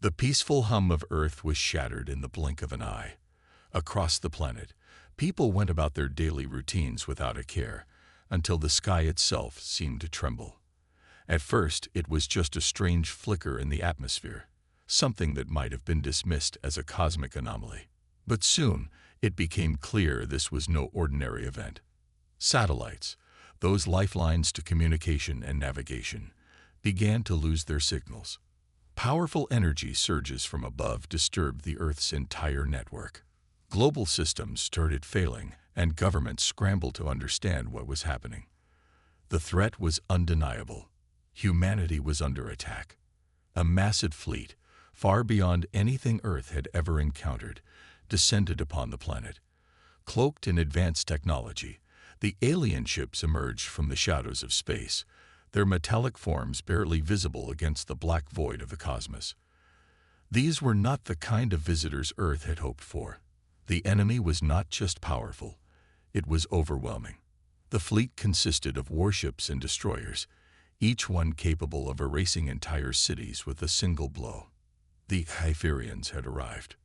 The peaceful hum of Earth was shattered in the blink of an eye. Across the planet, people went about their daily routines without a care, until the sky itself seemed to tremble. At first, it was just a strange flicker in the atmosphere, something that might have been dismissed as a cosmic anomaly. But soon, it became clear this was no ordinary event. Satellites, those lifelines to communication and navigation, began to lose their signals. Powerful energy surges from above disturbed the Earth's entire network. Global systems started failing, and governments scrambled to understand what was happening. The threat was undeniable. Humanity was under attack. A massive fleet, far beyond anything Earth had ever encountered, descended upon the planet. Cloaked in advanced technology, the alien ships emerged from the shadows of space, their metallic forms barely visible against the black void of the cosmos. These were not the kind of visitors Earth had hoped for. The enemy was not just powerful, it was overwhelming. The fleet consisted of warships and destroyers, each one capable of erasing entire cities with a single blow. The HFYians had arrived.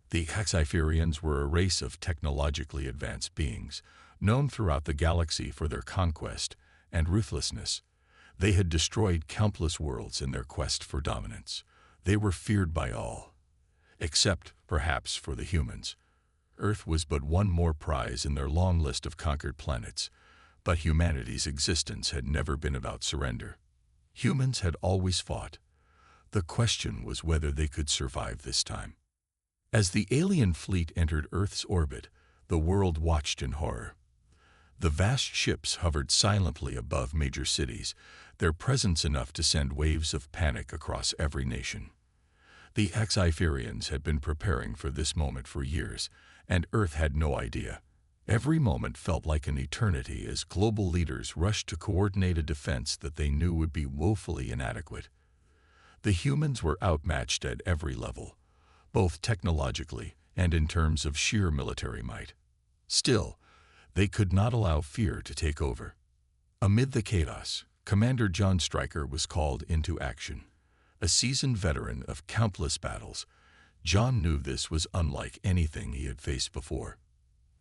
The HFYians were a race of technologically advanced beings, known throughout the galaxy for their conquest and ruthlessness. They had destroyed countless worlds in their quest for dominance. They were feared by all, except, perhaps, for the humans. Earth was but one more prize in their long list of conquered planets, but humanity's existence had never been about surrender. Humans had always fought. The question was whether they could survive this time. As the alien fleet entered Earth's orbit, the world watched in horror. The vast ships hovered silently above major cities, their presence enough to send waves of panic across every nation. The HFYians had been preparing for this moment for years, and Earth had no idea. Every moment felt like an eternity as global leaders rushed to coordinate a defense that they knew would be woefully inadequate. The humans were outmatched at every level, both technologically and in terms of sheer military might. Still, they could not allow fear to take over. Amid the chaos, Commander John Stryker was called into action. A seasoned veteran of countless battles, John knew this was unlike anything he had faced before.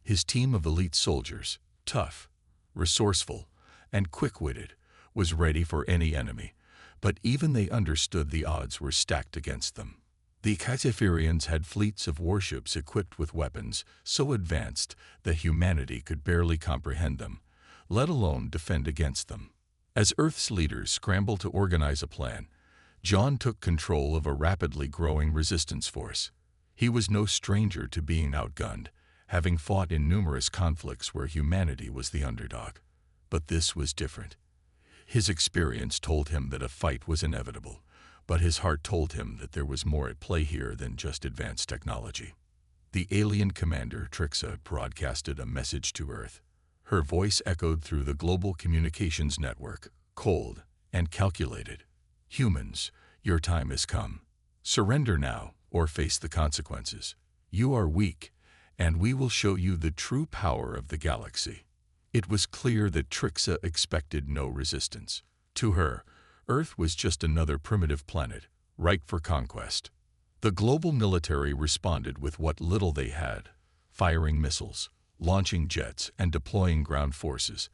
His team of elite soldiers, tough, resourceful, and quick-witted, was ready for any enemy, but even they understood the odds were stacked against them. The HFYians had fleets of warships equipped with weapons so advanced that humanity could barely comprehend them, let alone defend against them. As Earth's leaders scrambled to organize a plan, John took control of a rapidly growing resistance force. He was no stranger to being outgunned, having fought in numerous conflicts where humanity was the underdog. But this was different. His experience told him that a fight was inevitable, but his heart told him that there was more at play here than just advanced technology. The alien commander, Trixa, broadcasted a message to Earth. Her voice echoed through the global communications network, cold and calculated. Humans, your time has come. Surrender now or face the consequences. You are weak, and we will show you the true power of the galaxy. It was clear that Trixa expected no resistance. To her, Earth was just another primitive planet, ripe for conquest. The global military responded with what little they had, firing missiles, launching jets, and deploying ground forces.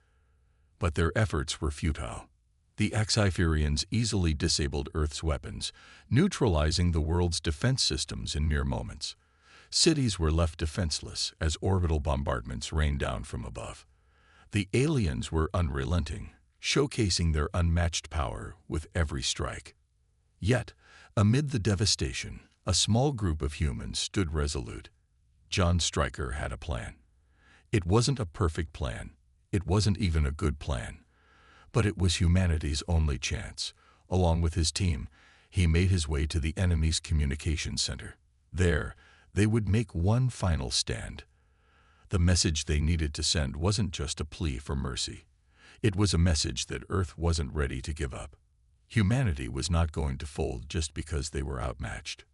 But their efforts were futile. The HFYians easily disabled Earth's weapons, neutralizing the world's defense systems in mere moments. Cities were left defenseless as orbital bombardments rained down from above. The aliens were unrelenting, showcasing their unmatched power with every strike. Yet, amid the devastation, a small group of humans stood resolute. John Stryker had a plan. It wasn't a perfect plan. It wasn't even a good plan. But it was humanity's only chance. Along with his team, he made his way to the enemy's communications center. There, they would make one final stand. The message they needed to send wasn't just a plea for mercy. It was a message that Earth wasn't ready to give up. Humanity was not going to fold just because they were outmatched.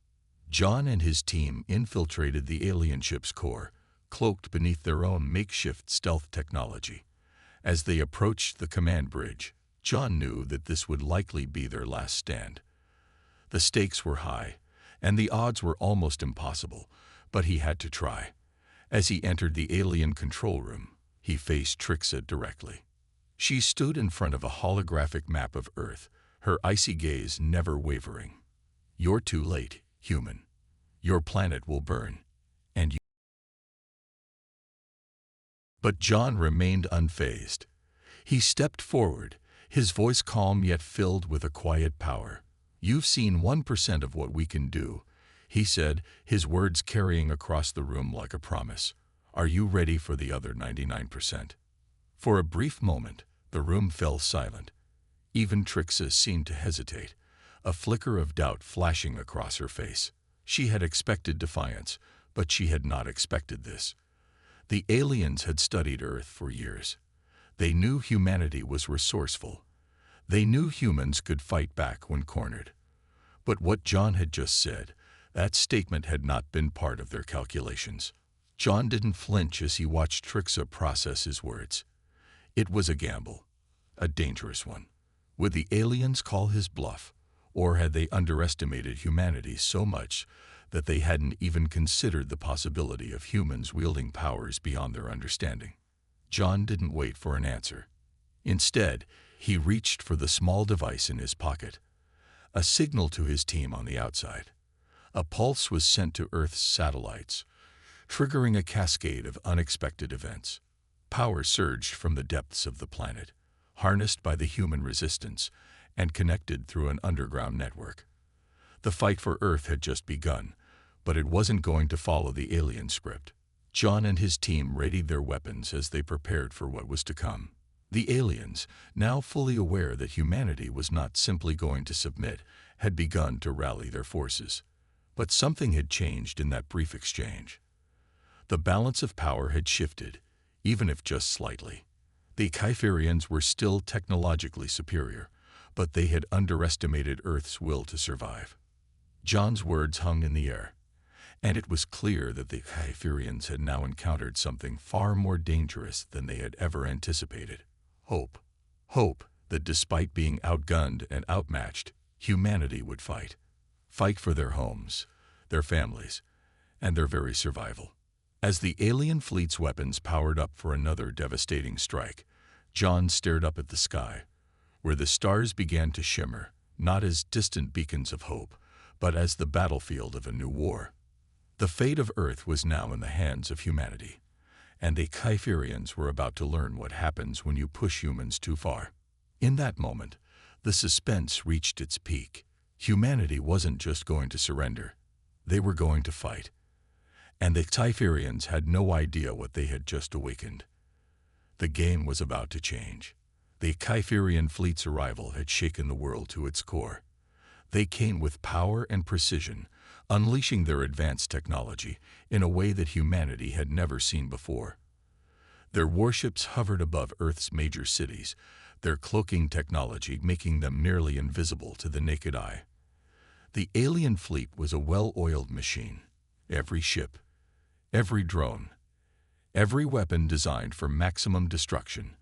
John and his team infiltrated the alien ship's core, cloaked beneath their own makeshift stealth technology. As they approached the command bridge, John knew that this would likely be their last stand. The stakes were high, and the odds were almost impossible, but he had to try. As he entered the alien control room, he faced Trixa directly. She stood in front of a holographic map of Earth, her icy gaze never wavering. "You're too late, human. Your planet will burn, and you—" But John remained unfazed. He stepped forward, his voice calm yet filled with a quiet power. "You've seen 1% of what we can do," he said, his words carrying across the room like a promise. "Are you ready for the other 99%? For a brief moment, the room fell silent. Even Trixa seemed to hesitate, a flicker of doubt flashing across her face. She had expected defiance, but she had not expected this. The aliens had studied Earth for years. They knew humanity was resourceful. They knew humans could fight back when cornered. But what John had just said, that statement had not been part of their calculations. John didn't flinch as he watched Trixa process his words. It was a gamble, a dangerous one. Would the aliens call his bluff, or had they underestimated humanity so much that they hadn't even considered the possibility of humans wielding powers beyond their understanding? John didn't wait for an answer. Instead, he reached for the small device in his pocket, a signal to his team on the outside. A pulse was sent to Earth's satellites, triggering a cascade of unexpected events. Power surged from the depths of the planet, harnessed by the human resistance and connected through an underground network. The fight for Earth had just begun, but it wasn't going to follow the alien script. John and his team readied their weapons as they prepared for what was to come. The aliens, now fully aware that humanity was not simply going to submit, had begun to rally their forces. But something had changed in that brief exchange. The balance of power had shifted, even if just slightly. The Kypherians were still technologically superior, but they had underestimated Earth's will to survive. John's words hung in the air, and it was clear that the Kypherians had now encountered something far more dangerous than they had ever anticipated. Hope. Hope that despite being outgunned and outmatched, humanity would fight. Fight for their homes, their families, and their very survival. As the alien fleet's weapons powered up for another devastating strike, John stared up at the sky, where the stars began to shimmer, not as distant beacons of hope, but as the battlefield of a new war. The fate of Earth was now in the hands of humanity, and the Kypherians were about to learn what happens when you push humans too far. In that moment, the suspense reached its peak. Humanity wasn't just going to surrender. They were going to fight. And the Kypherians had no idea what they had just awakened. The game was about to change. The Kypherian fleet's arrival had shaken the world to its core. They came with power and precision, unleashing their advanced technology in a way that humanity had never seen before. Their warships hovered above Earth's major cities, their cloaking technology making them nearly invisible to the naked eye. The alien fleet was a well-oiled machine. Every ship, every drone, every weapon designed for maximum destruction.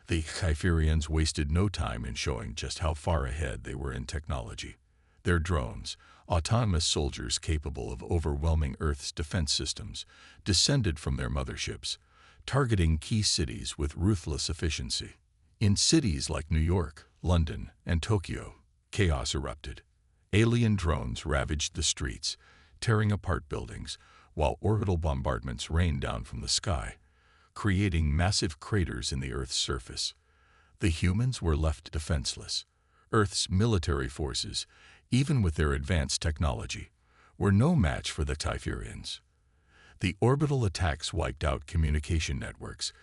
The Kypherians wasted no time in showing just how far ahead they were in technology. Their drones, autonomous soldiers capable of overwhelming Earth's defense systems, descended from their motherships, targeting key cities with ruthless efficiency. In cities like New York, London, and Tokyo, chaos erupted. Alien drones ravaged the streets, tearing apart buildings, while orbital bombardments rained down from the sky, creating massive craters in the Earth's surface. The humans were left defenseless. Earth's military forces, even with their advanced technology, were no match for the Kypherians. The orbital attacks wiped out communication networks,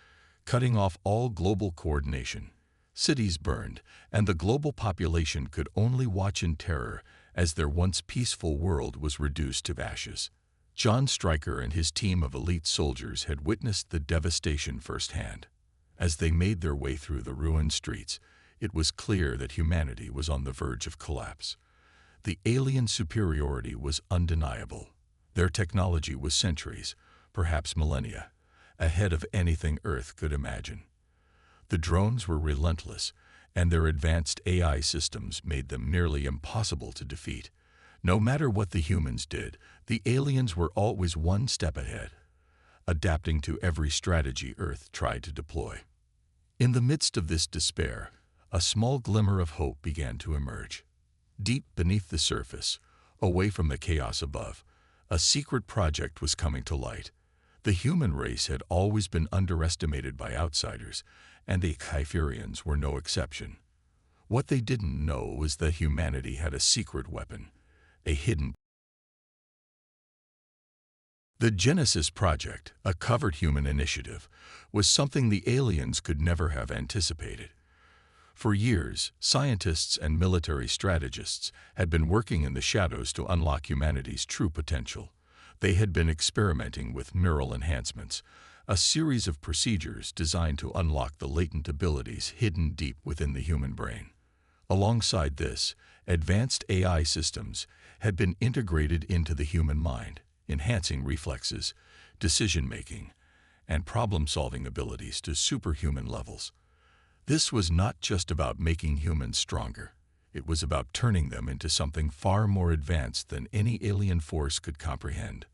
cutting off all global coordination. Cities burned, and the global population could only watch in terror as their once peaceful world was reduced to ashes. John Stryker and his team of elite soldiers had witnessed the devastation firsthand. As they made their way through the ruined streets, it was clear that humanity was on the verge of collapse. The alien superiority was undeniable. Their technology was centuries, perhaps millennia, ahead of anything Earth could imagine. The drones were relentless, and their advanced AI systems made them nearly impossible to defeat, No matter what the humans did, the aliens were always one step ahead, adapting to every strategy Earth tried to deploy. In the midst of this despair, a small glimmer of hope began to emerge. Deep beneath the surface, away from the chaos above, a secret project was coming to light. The human race had always been underestimated by outsiders, and the Kypherians were no exception. What they didn't know was that humanity had a secret weapon, a hidden. The Genesis Project, a covert human initiative, was something the aliens could never have anticipated. For years, scientists and military strategists had been working in the shadows to unlock humanity's true potential. They had been experimenting with neural enhancements, a series of procedures designed to unlock the latent abilities hidden deep within the human brain. Alongside this, advanced AI systems had been integrated into the human mind, enhancing reflexes, decision-making, and problem-solving abilities to superhuman levels. This was not just about making humans stronger. It was about turning them into something far more advanced than any alien force could comprehend.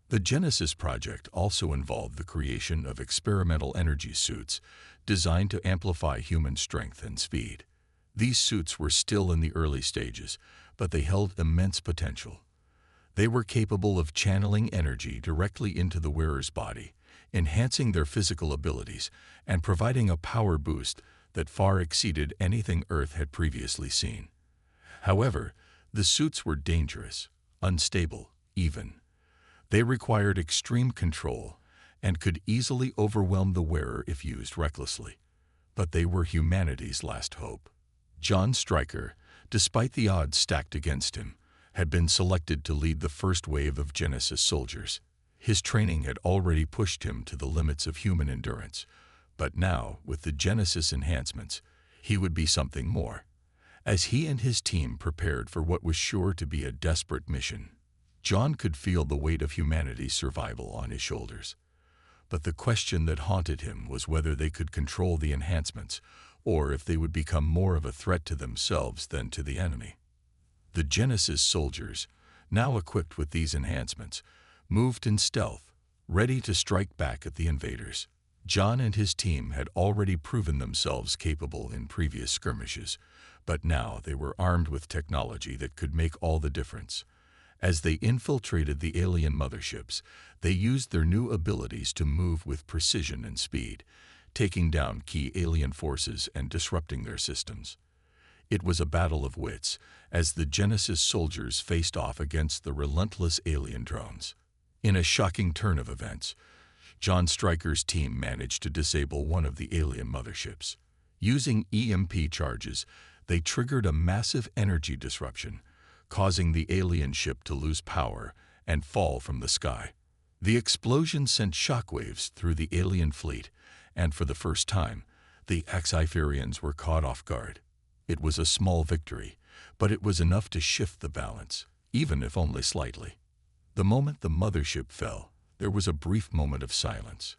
The Genesis Project also involved the creation of experimental energy suits designed to amplify human strength and speed. These suits were still in the early stages, but they held immense potential. They were capable of channeling energy directly into the wearer's body, enhancing their physical abilities and providing a power boost that far exceeded anything Earth had previously seen. However, the suits were dangerous, unstable, even. They required extreme control and could easily overwhelm the wearer if used recklessly. But they were humanity's last hope. John Stryker, despite the odds stacked against him, had been selected to lead the first wave of Genesis soldiers. His training had already pushed him to the limits of human endurance, but now, with the Genesis enhancements, he would be something more. As he and his team prepared for what was sure to be a desperate mission, John could feel the weight of humanity's survival on his shoulders. But the question that haunted him was whether they could control the enhancements, or if they would become more of a threat to themselves than to the enemy. The Genesis soldiers, now equipped with these enhancements, moved in stealth, ready to strike back at the invaders. John and his team had already proven themselves capable in previous skirmishes, but now they were armed with technology that could make all the difference. As they infiltrated the alien motherships, they used their new abilities to move with precision and speed, taking down key alien forces and disrupting their systems. It was a battle of wits, as the Genesis soldiers faced off against the relentless alien drones. In a shocking turn of events, John Stryker's team managed to disable one of the alien motherships. Using EMP charges, they triggered a massive energy disruption, causing the alien ship to lose power and fall from the sky. The explosion sent shockwaves through the alien fleet, and for the first time, the Kypherians were caught off guard. It was a small victory, but it was enough to shift the balance, even if only slightly. The moment the mothership fell, there was a brief moment of silence.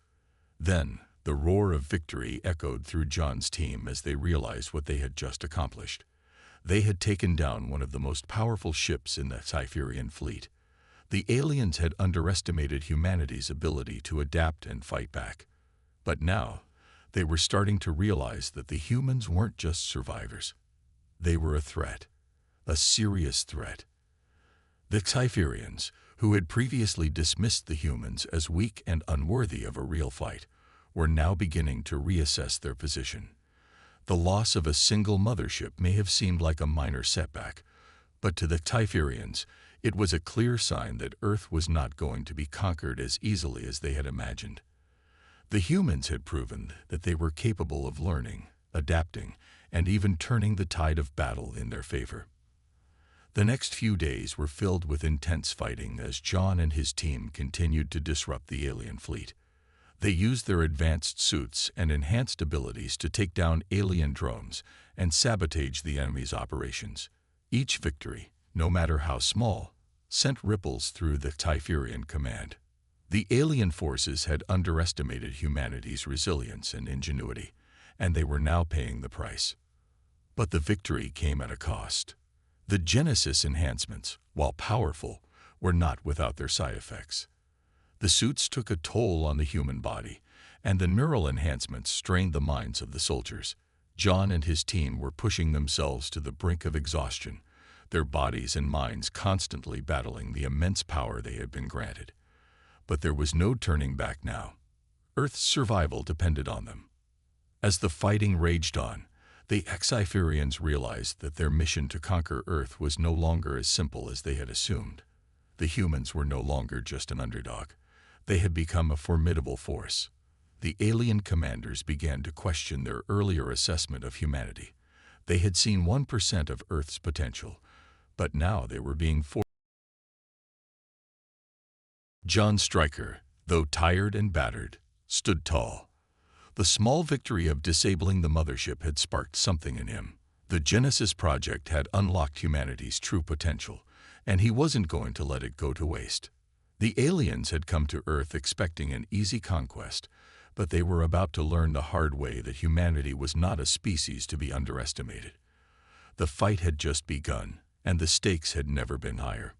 Then, the roar of victory echoed through John's team as they realized what they had just accomplished. They had taken down one of the most powerful ships in the Kypherian fleet. The aliens had underestimated humanity's ability to adapt and fight back. But now, they were starting to realize that the humans weren't just survivors. They were a threat, a serious threat. The Kypherians, who had previously dismissed the humans as weak and unworthy of a real fight, were now beginning to reassess their position. The loss of a single mothership may have seemed like a minor setback, but to the Kypherians, it was a clear sign that Earth was not going to be conquered as easily as they had imagined. The humans had proven that they were capable of learning, adapting, and even turning the tide of battle in their favor. The next few days were filled with intense fighting as John and his team continued to disrupt the alien fleet. They used their advanced suits and enhanced abilities to take down alien drones and sabotage the enemy's operations. Each victory, no matter how small, sent ripples through the Kypherian command. The alien forces had underestimated humanity's resilience and ingenuity, and they were now paying the price. But the victory came at a cost. The Genesis enhancements, while powerful, were not without their side effects. The suits took a toll on the human body, and the neural enhancements strained the minds of the soldiers. John and his team were pushing themselves to the brink of exhaustion, their bodies and minds constantly battling the immense power they had been granted. But there was no turning back now. Earth's survival depended on them. As the fighting raged on, the Sci-Fians realized that their mission to conquer Earth was no longer as simple as they had assumed. The humans were no longer just an underdog. They had become a formidable force. The alien commanders began to question their earlier assessment of humanity. They had seen 1% of Earth's potential, but now they were being forced. John Stryker, though tired and battered, stood tall. The small victory of disabling the mothership had sparked something in him. The Genesis project had unlocked humanity's true potential, and he wasn't going to let it go to waste. The aliens had come to Earth expecting an easy conquest, but they were about to learn the hard way that humanity was not a species to be underestimated. The fight had just begun, and the stakes had never been higher.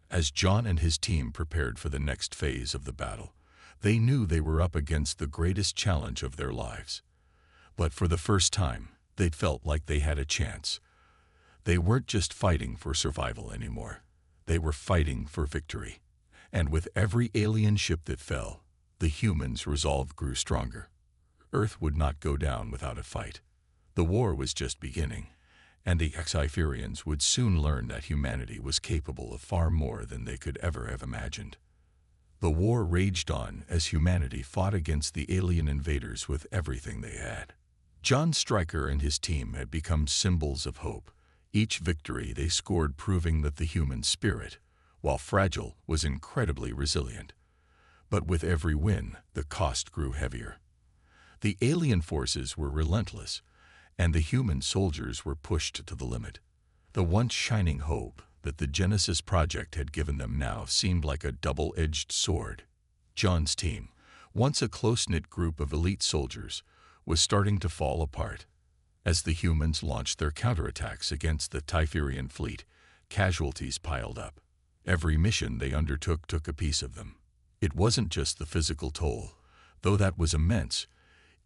As John and his team prepared for the next phase of the battle, they knew they were up against the greatest challenge of their lives. But for the first time, they felt like they had a chance. They weren't just fighting for survival anymore. They were fighting for victory. And with every alien ship that fell, the humans' resolve grew stronger. Earth would not go down without a fight. The war was just beginning, and the Sci-Fians would soon learn that humanity was capable of far more than they could ever have imagined. The war raged on as humanity fought against the alien invaders with everything they had. John Stryker and his team had become symbols of hope. Each victory they scored proving that the human spirit, while fragile, was incredibly resilient. But with every win, the cost grew heavier. The alien forces were relentless, and the human soldiers were pushed to the limit. The once shining hope that the Genesis project had given them now seemed like a double-edged sword. John's team, once a close-knit group of elite soldiers, was starting to fall apart. As the humans launched their counterattacks against the Typherian fleet, casualties piled up. Every mission they undertook took a piece of them. It wasn't just the physical toll, though that was immense.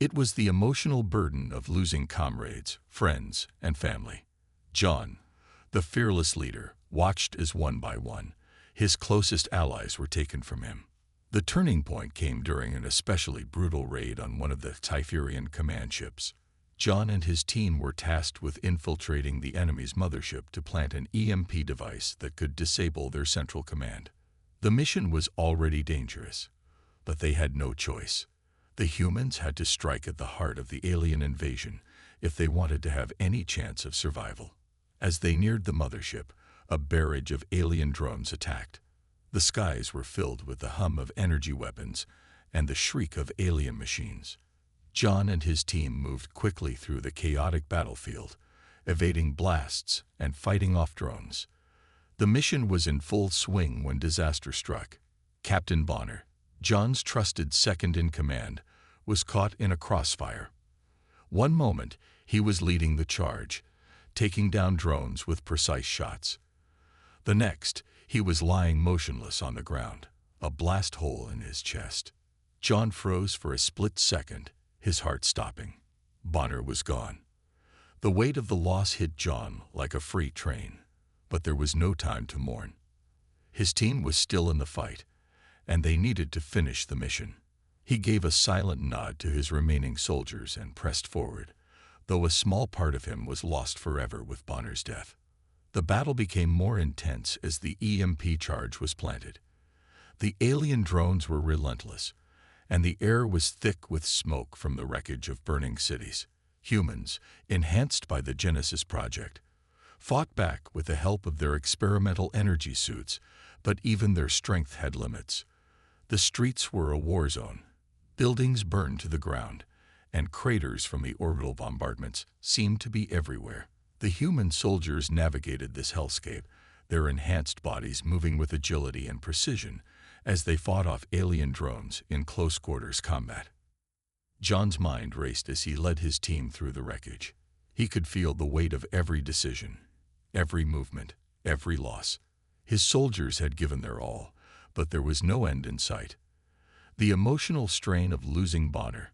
It was the emotional burden of losing comrades, friends, and family. John, the fearless leader, watched as one by one, his closest allies were taken from him. The turning point came during an especially brutal raid on one of the Typherian command ships. John and his team were tasked with infiltrating the enemy's mothership to plant an EMP device that could disable their central command. The mission was already dangerous, but they had no choice. The humans had to strike at the heart of the alien invasion if they wanted to have any chance of survival. As they neared the mothership, a barrage of alien drones attacked. The skies were filled with the hum of energy weapons and the shriek of alien machines. John and his team moved quickly through the chaotic battlefield, evading blasts and fighting off drones. The mission was in full swing when disaster struck. Captain Bonner, John's trusted second-in-command, was caught in a crossfire. One moment, he was leading the charge, taking down drones with precise shots. The next, he was lying motionless on the ground, a blast hole in his chest. John froze for a split second, his heart stopping. Bonner was gone. The weight of the loss hit John like a freight train, but there was no time to mourn. His team was still in the fight, and they needed to finish the mission. He gave a silent nod to his remaining soldiers and pressed forward, though a small part of him was lost forever with Bonner's death. The battle became more intense as the EMP charge was planted. The alien drones were relentless, and the air was thick with smoke from the wreckage of burning cities. Humans, enhanced by the Genesis project, fought back with the help of their experimental energy suits, but even their strength had limits. The streets were a war zone. Buildings burned to the ground, and craters from the orbital bombardments seemed to be everywhere. The human soldiers navigated this hellscape, their enhanced bodies moving with agility and precision as they fought off alien drones in close-quarters combat. John's mind raced as he led his team through the wreckage. He could feel the weight of every decision. every movement, every loss. His soldiers had given their all, but there was no end in sight. The emotional strain of losing Bonner,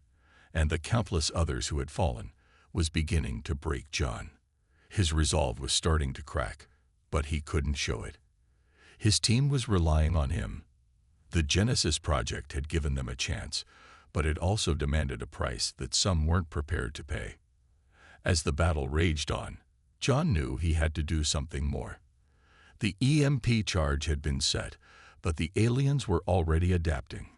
and the countless others who had fallen, was beginning to break John. His resolve was starting to crack, but he couldn't show it. His team was relying on him. The Genesis project had given them a chance, but it also demanded a price that some weren't prepared to pay. As the battle raged on, John knew he had to do something more. The EMP charge had been set, but the aliens were already adapting.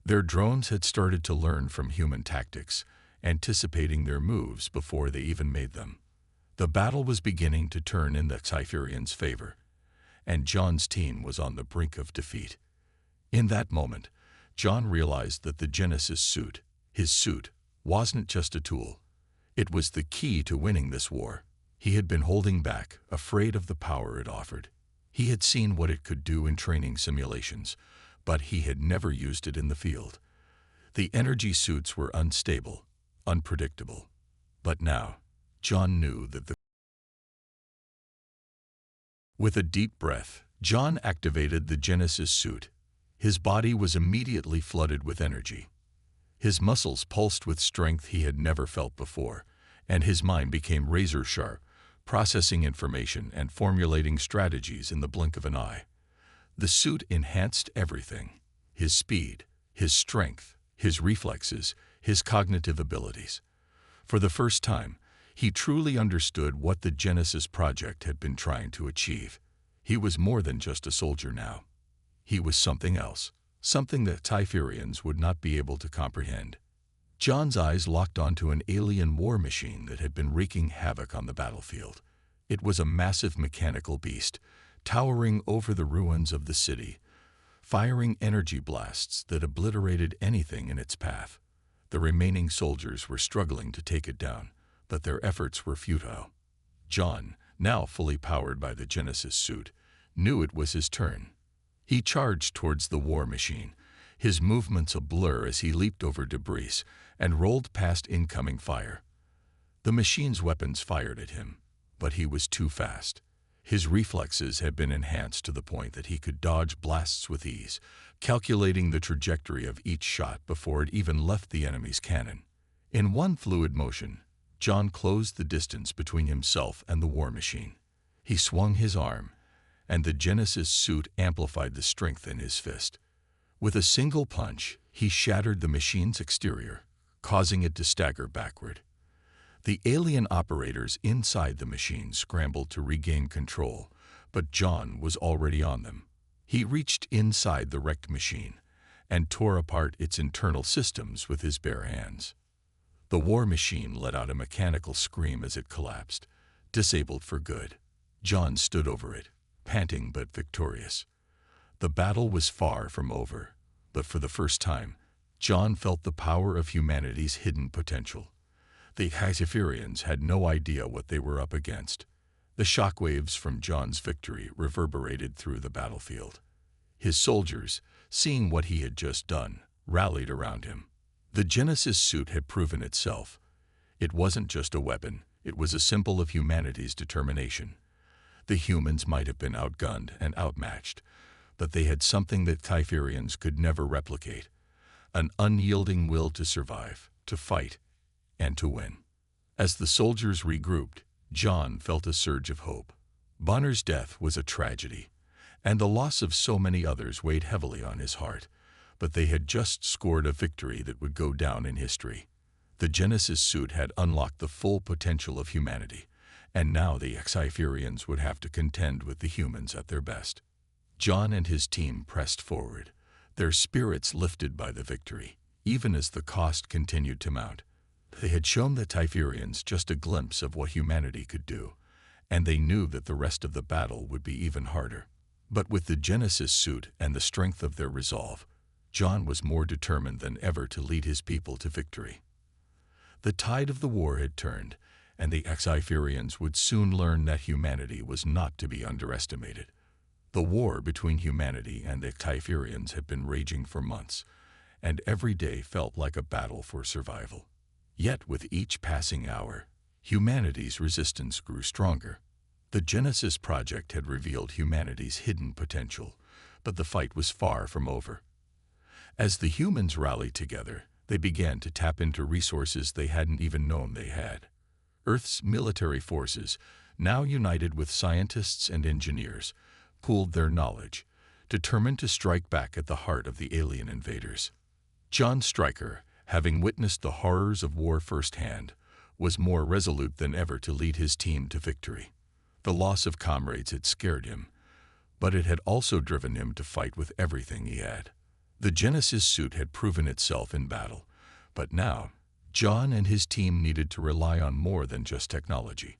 Their drones had started to learn from human tactics, anticipating their moves before they even made them. The battle was beginning to turn in the Cypherians' favor, and John's team was on the brink of defeat. In that moment, John realized that the Genesis suit, his suit, wasn't just a tool. It was the key to winning this war. He had been holding back, afraid of the power it offered. He had seen what it could do in training simulations, but he had never used it in the field. The energy suits were unstable, unpredictable. But now, John knew that With a deep breath, John activated the Genesis suit. His body was immediately flooded with energy. His muscles pulsed with strength he had never felt before, and his mind became razor-sharp, processing information and formulating strategies in the blink of an eye. The suit enhanced everything: his speed, his strength, his reflexes, his cognitive abilities. For the first time, he truly understood what the Genesis project had been trying to achieve. He was more than just a soldier now. He was something else, something that Typherians would not be able to comprehend. John's eyes locked onto an alien war machine that had been wreaking havoc on the battlefield. It was a massive mechanical beast, towering over the ruins of the city, firing energy blasts that obliterated anything in its path. The remaining soldiers were struggling to take it down, but their efforts were futile. John, now fully powered by the Genesis suit, knew it was his turn. He charged towards the war machine, his movements a blur as he leaped over debris and rolled past incoming fire. The machine's weapons fired at him, but he was too fast. His reflexes had been enhanced to the point that he could dodge blasts with ease, calculating the trajectory of each shot before it even left the enemy's cannon. In one fluid motion, John closed the distance between himself and the war machine. He swung his arm, and the Genesis suit amplified the strength in his fist. With a single punch, he shattered the machine's exterior, causing it to stagger backward. The alien operators inside the machine scrambled to regain control, but John was already on them. He reached inside the wrecked machine and tore apart its internal systems with his bare hands. The war machine let out a mechanical scream as it collapsed, disabled for good. John stood over it, panting but victorious. The battle was far from over, but for the first time, John felt the power of humanity's hidden potential. The Cypherians had no idea what they were up against. The shockwaves from John's victory reverberated through the battlefield. His soldiers, seeing what he had just done, rallied around him. The Genesis suit had proven itself. It wasn't just a weapon, it was a symbol of humanity's determination. The humans might have been outgunned and outmatched, but they had something that Cypherians could never replicate: an unyielding will to survive, to fight, and to win. As the soldiers regrouped, John felt a surge of hope. Bonner's death was a tragedy, and the loss of so many others weighed heavily on his heart, but they had just scored a victory that would go down in history. The Genesis suit had unlocked the full potential of humanity, and now the Cypherians would have to contend with the humans at their best. John and his team pressed forward, their spirits lifted by the victory, even as the cost continued to mount. They had shown the Typherians just a glimpse of what humanity could do, and they knew that the rest of the battle would be even harder. But with the Genesis suit and the strength of their resolve, John was more determined than ever to lead his people to victory. The tide of the war had turned, and the Cypherians would soon learn that humanity was not to be underestimated. The war between humanity and the Cypherians had been raging for months, and every day felt like a battle for survival. Yet with each passing hour, humanity's resistance grew stronger. The Genesis project had revealed humanity's hidden potential, but the fight was far from over. As the humans rallied together, they began to tap into resources they hadn't even known they had. Earth's military forces, now united with scientists and engineers, pooled their knowledge, determined to strike back at the heart of the alien invaders. John Stryker, having witnessed the horrors of war firsthand, was more resolute than ever to lead his team to victory. The loss of comrades had scared him, but it had also driven him to fight with everything he had. The Genesis suit had proven itself in battle, but now, John and his team needed to rely on more than just technology.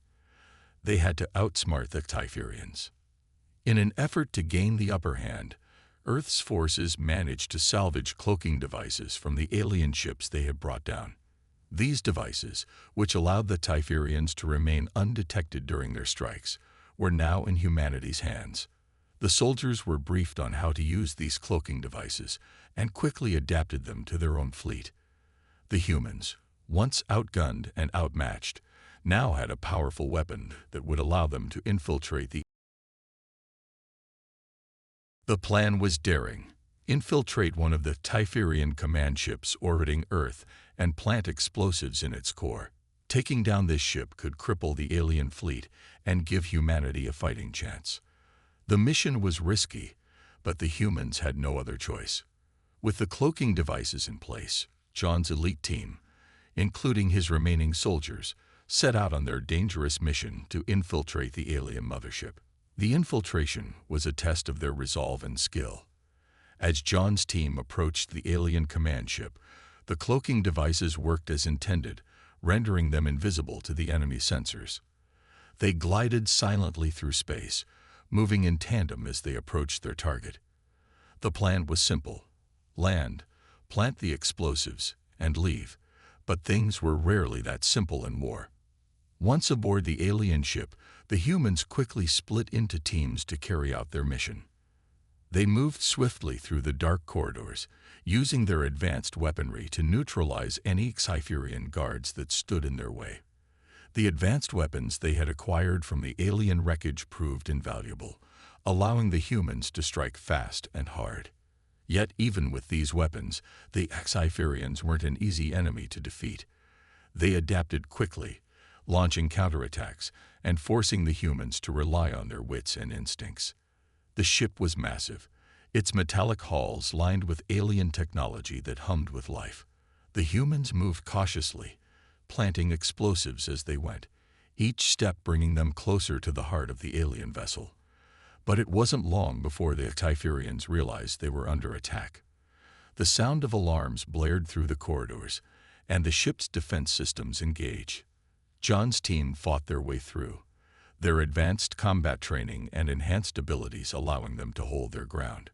They had to outsmart the Typherians. In an effort to gain the upper hand, Earth's forces managed to salvage cloaking devices from the alien ships they had brought down. These devices, which allowed the Typherians to remain undetected during their strikes, were now in humanity's hands. The soldiers were briefed on how to use these cloaking devices and quickly adapted them to their own fleet. The humans, once outgunned and outmatched, now had a powerful weapon that would allow them to infiltrate the... The plan was daring. Infiltrate one of the Typherian command ships orbiting Earth and plant explosives in its core. Taking down this ship could cripple the alien fleet and give humanity a fighting chance. The mission was risky, but the humans had no other choice. With the cloaking devices in place, John's elite team, including his remaining soldiers, set out on their dangerous mission to infiltrate the alien mothership. The infiltration was a test of their resolve and skill. As John's team approached the alien command ship, the cloaking devices worked as intended, rendering them invisible to the enemy sensors. They glided silently through space, moving in tandem as they approached their target. The plan was simple: land, plant the explosives, and leave. But things were rarely that simple in war. Once aboard the alien ship, the humans quickly split into teams to carry out their mission. They moved swiftly through the dark corridors, using their advanced weaponry to neutralize any Cypherian guards that stood in their way. The advanced weapons they had acquired from the alien wreckage proved invaluable, allowing the humans to strike fast and hard. Yet even with these weapons, the Cypherians weren't an easy enemy to defeat. They adapted quickly, launching counterattacks and forcing the humans to rely on their wits and instincts. The ship was massive, its metallic hulls lined with alien technology that hummed with life. The humans moved cautiously, planting explosives as they went, each step bringing them closer to the heart of the alien vessel. But it wasn't long before the Typherians realized they were under attack. The sound of alarms blared through the corridors, and the ship's defense systems engaged. John's team fought their way through, their advanced combat training and enhanced abilities allowing them to hold their ground.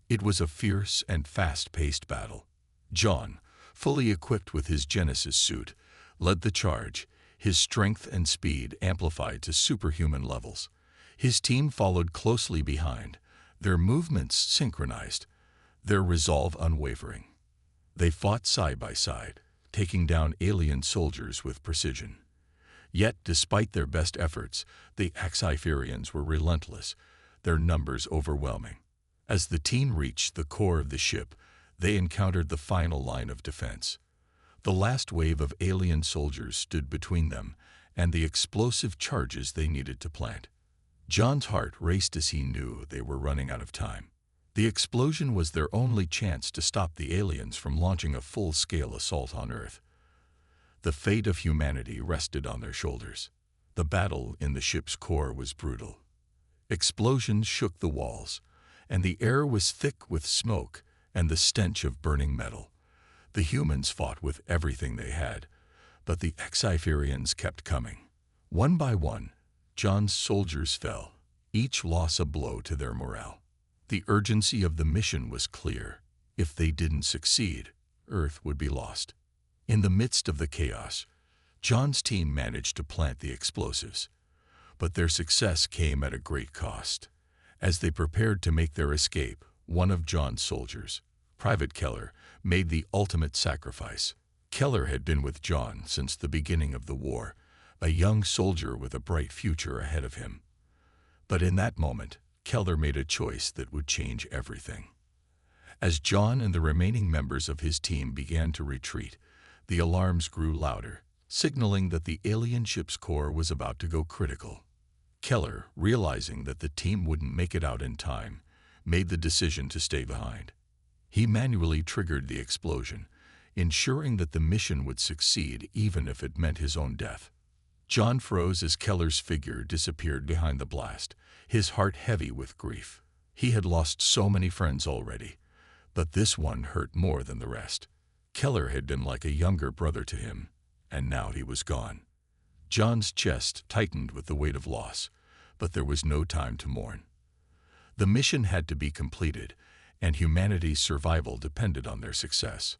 It was a fierce and fast-paced battle. John, fully equipped with his Genesis suit, led the charge, his strength and speed amplified to superhuman levels. His team followed closely behind, their movements synchronized, their resolve unwavering. They fought side by side, taking down alien soldiers with precision. Yet, despite their best efforts, the Cypherians were relentless, their numbers overwhelming. As the team reached the core of the ship, they encountered the final line of defense. The last wave of alien soldiers stood between them and the explosive charges they needed to plant. John's heart raced as he knew they were running out of time. The explosion was their only chance to stop the aliens from launching a full-scale assault on Earth. The fate of humanity rested on their shoulders. The battle in the ship's core was brutal. Explosions shook the walls, and the air was thick with smoke and the stench of burning metal. The humans fought with everything they had, but the Cypherians kept coming. One by one, John's soldiers fell, each loss a blow to their morale. The urgency of the mission was clear. If they didn't succeed, Earth would be lost. In the midst of the chaos, John's team managed to plant the explosives. But their success came at a great cost. As they prepared to make their escape, one of John's soldiers, Private Keller, made the ultimate sacrifice. Keller had been with John since the beginning of the war, a young soldier with a bright future ahead of him. But in that moment, Keller made a choice that would change everything. As John and the remaining members of his team began to retreat, the alarms grew louder, signaling that the alien ship's core was about to go critical. Keller, realizing that the team wouldn't make it out in time, made the decision to stay behind. He manually triggered the explosion, ensuring that the mission would succeed even if it meant his own death. John froze as Keller's figure disappeared behind the blast, his heart heavy with grief. He had lost so many friends already, but this one hurt more than the rest. Keller had been like a younger brother to him, and now he was gone. John's chest tightened with the weight of loss, but there was no time to mourn. The mission had to be completed, and humanity's survival depended on their success.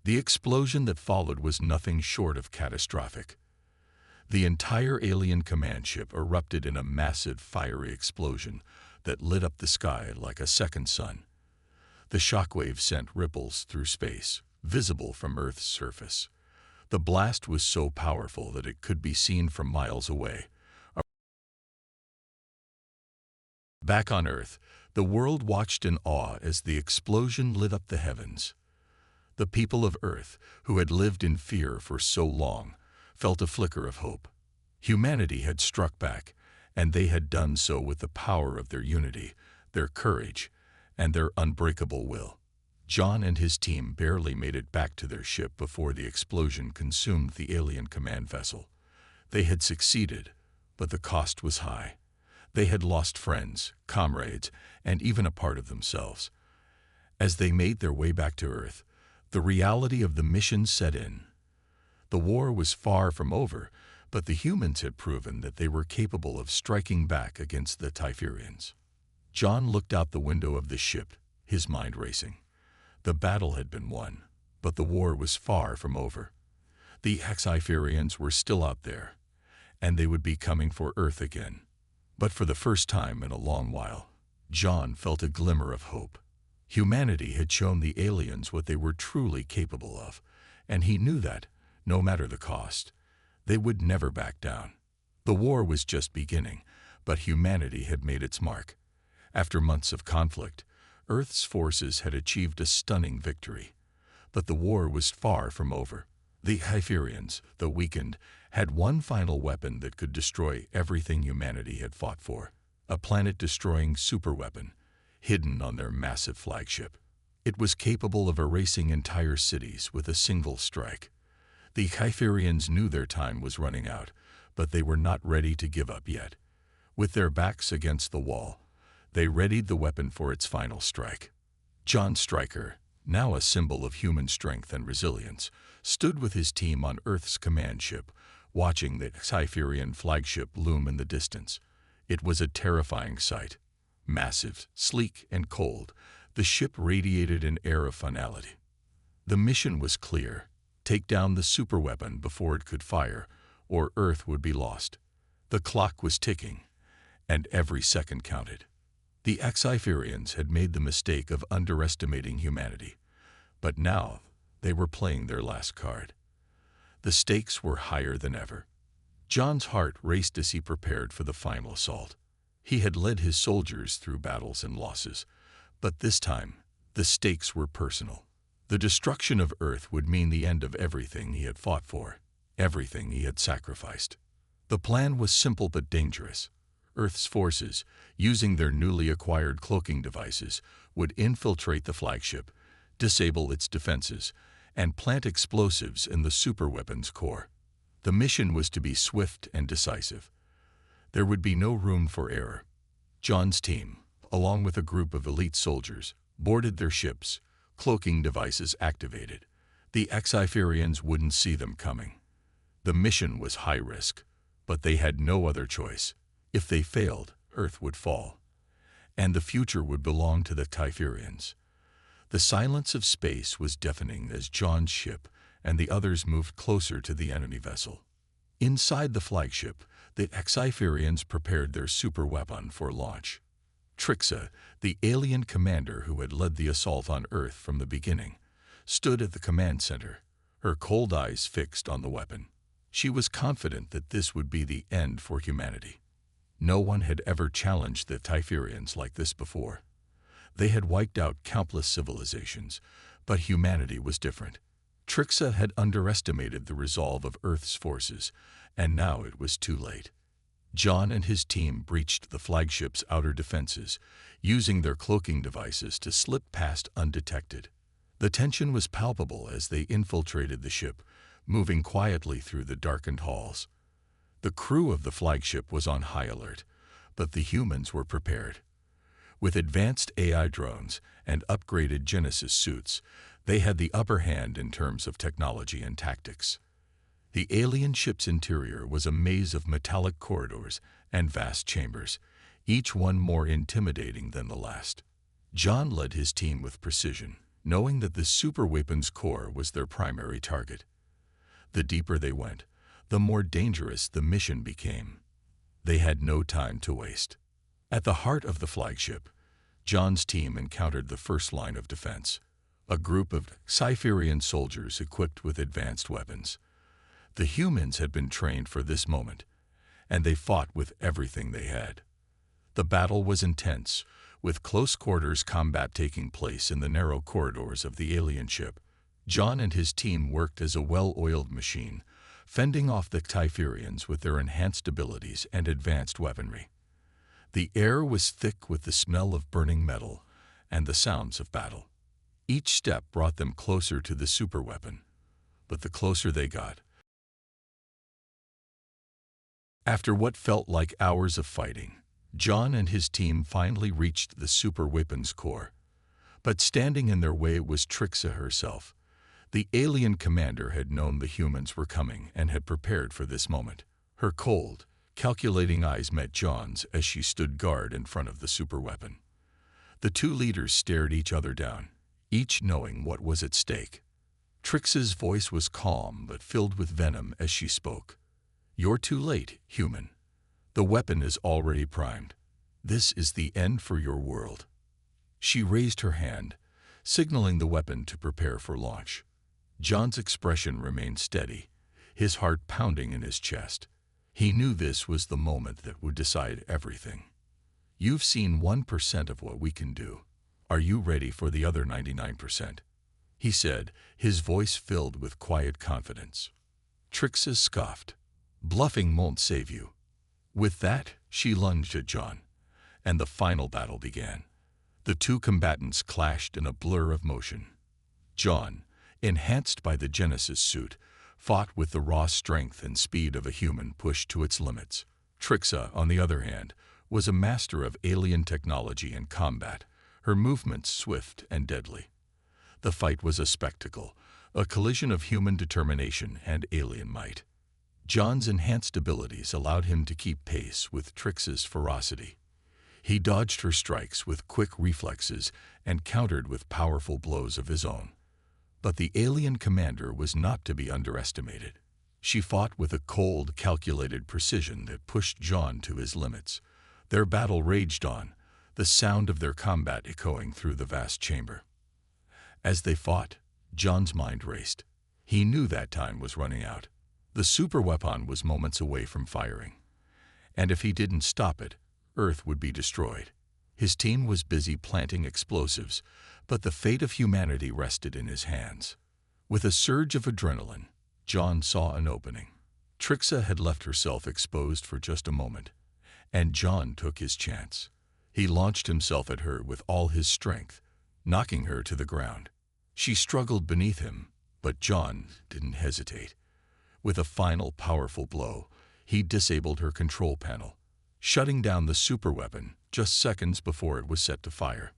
The explosion that followed was nothing short of catastrophic. The entire alien command ship erupted in a massive fiery explosion that lit up the sky like a second sun. The shockwave sent ripples through space, visible from Earth's surface. The blast was so powerful that it could be seen from miles away. Back on Earth, the world watched in awe as the explosion lit up the heavens. The people of Earth, who had lived in fear for so long, felt a flicker of hope. Humanity had struck back, and they had done so with the power of their unity, their courage, and their unbreakable will. John and his team barely made it back to their ship before the explosion consumed the alien command vessel. They had succeeded, but the cost was high. They had lost friends, comrades, and even a part of themselves. As they made their way back to Earth, the reality of the mission set in. The war was far from over, but the humans had proven that they were capable of striking back against the Typherians. John looked out the window of the ship, his mind racing. The battle had been won, but the war was far from over. The Typherians were still out there, and they would be coming for Earth again. But for the first time in a long while, John felt a glimmer of hope. Humanity had shown the aliens what they were truly capable of, and he knew that, no matter the cost, they would never back down. The war was just beginning, but humanity had made its mark. After months of conflict, Earth's forces had achieved a stunning victory. But the war was far from over. The Typherians, though weakened, had one final weapon that could destroy everything humanity had fought for, a planet-destroying superweapon, hidden on their massive flagship. It was capable of erasing entire cities with a single strike. The Typherians knew their time was running out, but they were not ready to give up yet. With their backs against the wall, they readied the weapon for its final strike. John Stryker, now a symbol of human strength and resilience, stood with his team on Earth's command ship, watching the Typherian flagship loom in the distance. It was a terrifying sight. Massive, sleek, and cold, the ship radiated an air of finality. The mission was clear: take down the superweapon before it could fire, or Earth would be lost. The clock was ticking, and every second counted. The Typherians had made the mistake of underestimating humanity, but now they were playing their last card. The stakes were higher than ever. John's heart raced as he prepared for the final assault. He had led his soldiers through battles and losses, but this time the stakes were personal. The destruction of Earth would mean the end of everything he had fought for, everything he had sacrificed. The plan was simple but dangerous. Earth's forces, using their newly acquired cloaking devices, would infiltrate the flagship, disable its defenses, and plant explosives in the superweapon's core. The mission was to be swift and decisive. There would be no room for error. John's team, along with a group of elite soldiers, boarded their ships, cloaking devices activated. The Typherians wouldn't see them coming. The mission was high risk, but they had no other choice. If they failed, Earth would fall, and the future would belong to the Typherians. The silence of space was deafening as John's ship and the others moved closer to the enemy vessel. Inside the flagship, the Typherians prepared their superweapon for launch. Trixa, the alien commander who had led the assault on Earth from the beginning, stood at the command center, her cold eyes fixed on the weapon. She was confident that this would be the end for humanity. No one had ever challenged the Typherians like this before. They had wiped out countless civilizations, but humanity was different. Trixa had underestimated the resolve of Earth's forces, and now it was too late. John and his team breached the flagship's outer defenses, using their cloaking devices to slip past undetected. The tension was palpable as they infiltrated the ship, moving quietly through the darkened halls. The crew of the flagship was on high alert, but the humans were prepared. With advanced AI drones and upgraded Genesis suits, they had the upper hand in terms of technology and tactics. The alien ship's interior was a maze of metallic corridors and vast chambers, each one more intimidating than the last. John led his team with precision, knowing that the superweapons core was their primary target. The deeper they went, the more dangerous the mission became. They had no time to waste. At the heart of the flagship, John's team encountered the first line of defense, a group of Cypherian soldiers equipped with advanced weapons. The humans had been trained for this moment, and they fought with everything they had. The battle was intense, with close-quarters combat taking place in the narrow corridors of the alien ship. John and his team worked as a well-oiled machine, fending off the Typherians with their enhanced abilities and advanced weaponry. The air was thick with the smell of burning metal and the sounds of battle. Each step brought them closer to the superweapon, but the closer they got, after what felt like hours of fighting, John and his team finally reached the superweapons core. But standing in their way was Trixa herself. The alien commander had known the humans were coming and had prepared for this moment. Her cold, calculating eyes met John's as she stood guard in front of the superweapon. The two leaders stared each other down, each knowing what was at stake. Trixa's voice was calm but filled with venom as she spoke. "You're too late, human. The weapon is already primed. This is the end for your world." She raised her hand, signaling the weapon to prepare for launch. John's expression remained steady, his heart pounding in his chest. He knew this was the moment that would decide everything. "You've seen 1% of what we can do. Are you ready for the other 99%? He said, his voice filled with quiet confidence. Trixa scoffed. "Bluffing won't save you." With that, she lunged at John, and the final battle began. The two combatants clashed in a blur of motion. John, enhanced by the Genesis suit, fought with the raw strength and speed of a human pushed to its limits. Trixa, on the other hand, was a master of alien technology and combat, her movements swift and deadly. The fight was a spectacle, a collision of human determination and alien might. John's enhanced abilities allowed him to keep pace with Trixa's ferocity. He dodged her strikes with quick reflexes and countered with powerful blows of his own. But the alien commander was not to be underestimated. She fought with a cold, calculated precision that pushed John to his limits. Their battle raged on, the sound of their combat echoing through the vast chamber. As they fought, John's mind raced. He knew that time was running out. The superweapon was moments away from firing, and if he didn't stop it, Earth would be destroyed. His team was busy planting explosives, but the fate of humanity rested in his hands. With a surge of adrenaline, John saw an opening. Trixa had left herself exposed for just a moment, and John took his chance. He launched himself at her with all his strength, knocking her to the ground. She struggled beneath him, but John didn't hesitate. With a final powerful blow, he disabled her control panel, shutting down the superweapon just seconds before it was set to fire.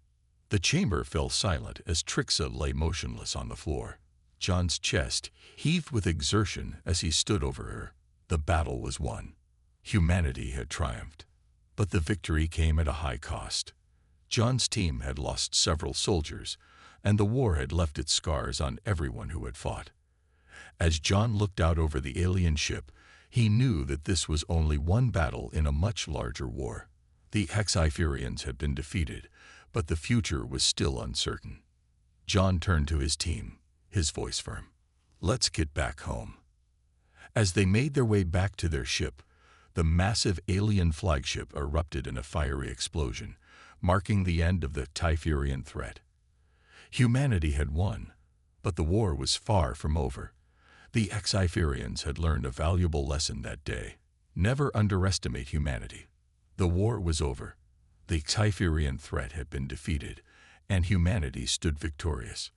The chamber fell silent as Trixa lay motionless on the floor. John's chest heaved with exertion as he stood over her. The battle was won. Humanity had triumphed. But the victory came at a high cost. John's team had lost several soldiers, and the war had left its scars on everyone who had fought. As John looked out over the alien ship, he knew that this was only one battle in a much larger war. The Hexiferians had been defeated, but the future was still uncertain. John turned to his team, his voice firm. "Let's get back home." As they made their way back to their ship, the massive alien flagship erupted in a fiery explosion, marking the end of the Typherian threat. Humanity had won, but the war was far from over. The Xiferians had learned a valuable lesson that day. Never underestimate humanity. The war was over. The Typherian threat had been defeated, and humanity stood victorious.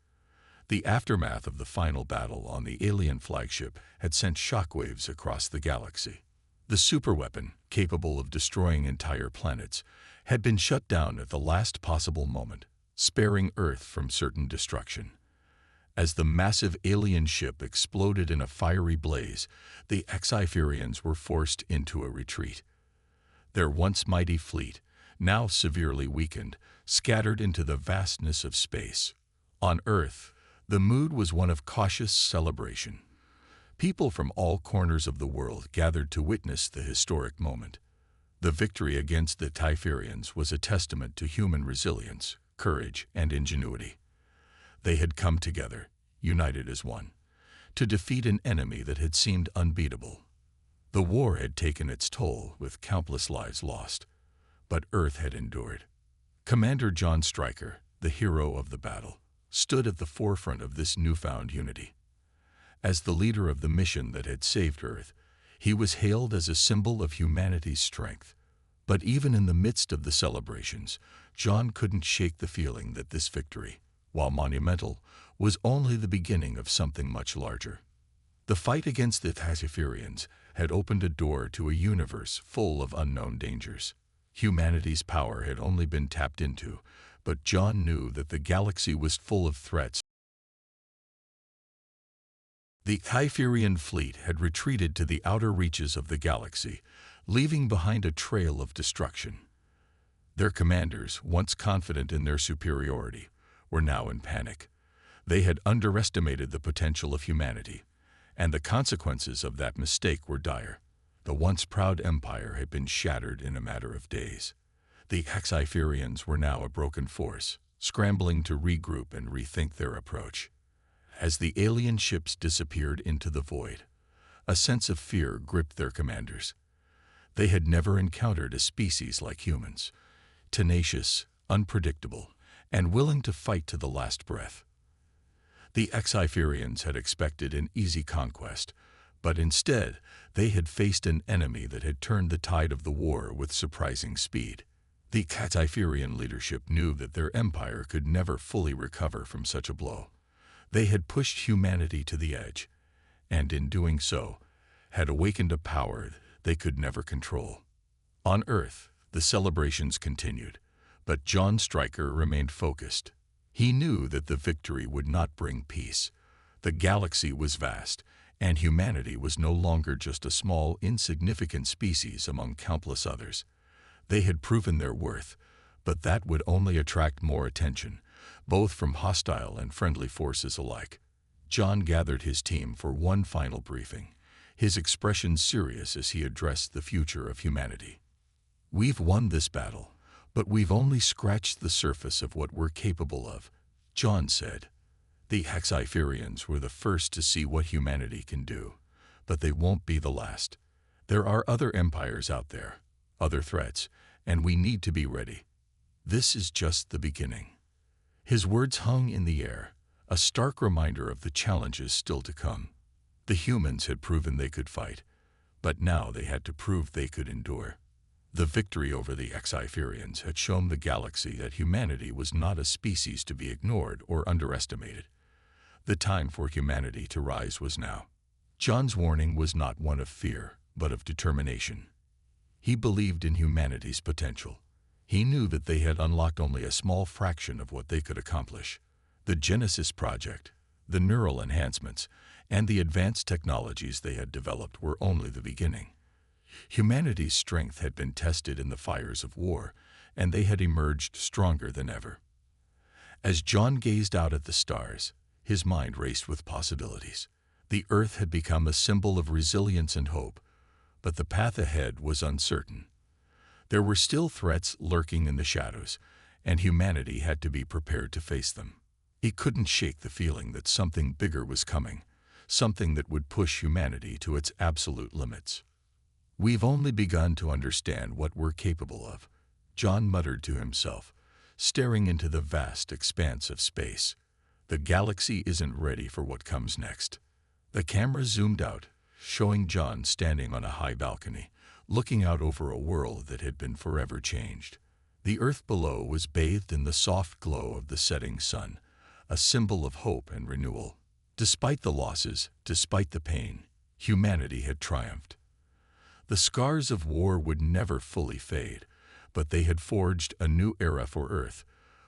The aftermath of the final battle on the alien flagship had sent shockwaves across the galaxy. The superweapon, capable of destroying entire planets, had been shut down at the last possible moment, sparing Earth from certain destruction. As the massive alien ship exploded in a fiery blaze, the Xiferians were forced into a retreat. Their once mighty fleet, now severely weakened, scattered into the vastness of space. On Earth, the mood was one of cautious celebration. People from all corners of the world gathered to witness the historic moment. The victory against the Typherians was a testament to human resilience, courage, and ingenuity. They had come together, united as one, to defeat an enemy that had seemed unbeatable. The war had taken its toll, with countless lives lost, but Earth had endured. Commander John Stryker, the hero of the battle, stood at the forefront of this newfound unity. As the leader of the mission that had saved Earth, he was hailed as a symbol of humanity's strength. But even in the midst of the celebrations, John couldn't shake the feeling that this victory, while monumental, was only the beginning of something much larger. The fight against the Typherians had opened a door to a universe full of unknown dangers. Humanity's power had only been tapped into, but John knew that the galaxy was full of threats. The Typherian fleet had retreated to the outer reaches of the galaxy, leaving behind a trail of destruction. Their commanders, once confident in their superiority, were now in panic. They had underestimated the potential of humanity, and the consequences of that mistake were dire. The once proud empire had been shattered in a matter of days. The Xiferians were now a broken force, scrambling to regroup and rethink their approach. As the alien ships disappeared into the void, a sense of fear gripped their commanders. They had never encountered a species like humans, tenacious, unpredictable, and willing to fight to the last breath. The Xiferians had expected an easy conquest, but instead they had faced an enemy that had turned the tide of the war with surprising speed. The Xiferian leadership knew that their empire could never fully recover from such a blow. They had pushed humanity to the edge, and in doing so, had awakened a power they could never control. On Earth, the celebrations continued, but John Stryker remained focused. He knew that the victory would not bring peace. The galaxy was vast, and humanity was no longer just a small, insignificant species among countless others. They had proven their worth, but that would only attract more attention, both from hostile and friendly forces alike. John gathered his team for one final briefing, his expression serious as he addressed the future of humanity. "We've won this battle, but we've only scratched the surface of what we're capable of," John said. The Xiferians were the first to see what humanity can do, but they won't be the last. There are other empires out there, other threats, and we need to be ready. This is just the beginning. His words hung in the air, a stark reminder of the challenges still to come. The humans had proven they could fight, but now they had to prove they could endure. The victory over the Xiferians had shown the galaxy that humanity was not a species to be ignored or underestimated. The time for humanity to rise was now. John's warning was not one of fear, but of determination. He believed in humanity's potential. He knew that they had unlocked only a small fraction of what they could accomplish. The Genesis Project, the neural enhancements, and the advanced technologies they had developed were only the beginning. Humanity's strength had been tested in the fires of war, and they had emerged stronger than ever. As John gazed out at the stars, his mind raced with possibilities. The Earth had become a symbol of resilience and hope, but the path ahead was uncertain. There were still threats lurking in the shadows, and humanity had to be prepared to face them. He couldn't shake the feeling that something bigger was coming, something that would push humanity to its absolute limits. "We've only begun to understand what we're capable of," John muttered to himself, staring into the vast expanse of space. The galaxy isn't ready for what comes next. The camera zoomed out, showing John standing on a high balcony, looking out over a world that had been forever changed. The earth below was bathed in the soft glow of the setting sun, a symbol of hope and renewal. Despite the losses, despite the pain, humanity had triumphed. The scars of war would never fully fade, but they had forged a new era for Earth,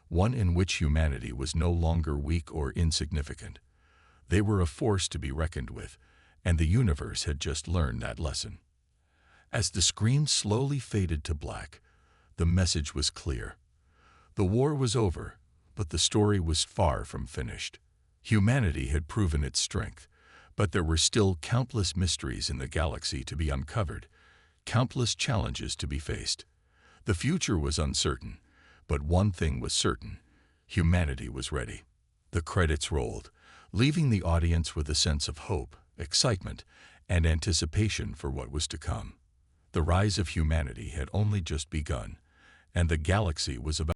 one in which humanity was no longer weak or insignificant. They were a force to be reckoned with, and the universe had just learned that lesson. As the screen slowly faded to black, the message was clear. The war was over, but the story was far from finished. Humanity had proven its strength, but there were still countless mysteries in the galaxy to be uncovered, countless challenges to be faced. The future was uncertain, but one thing was certain: humanity was ready. The credits rolled, leaving the audience with a sense of hope, excitement, and anticipation for what was to come. The rise of humanity had only just begun, and the galaxy was about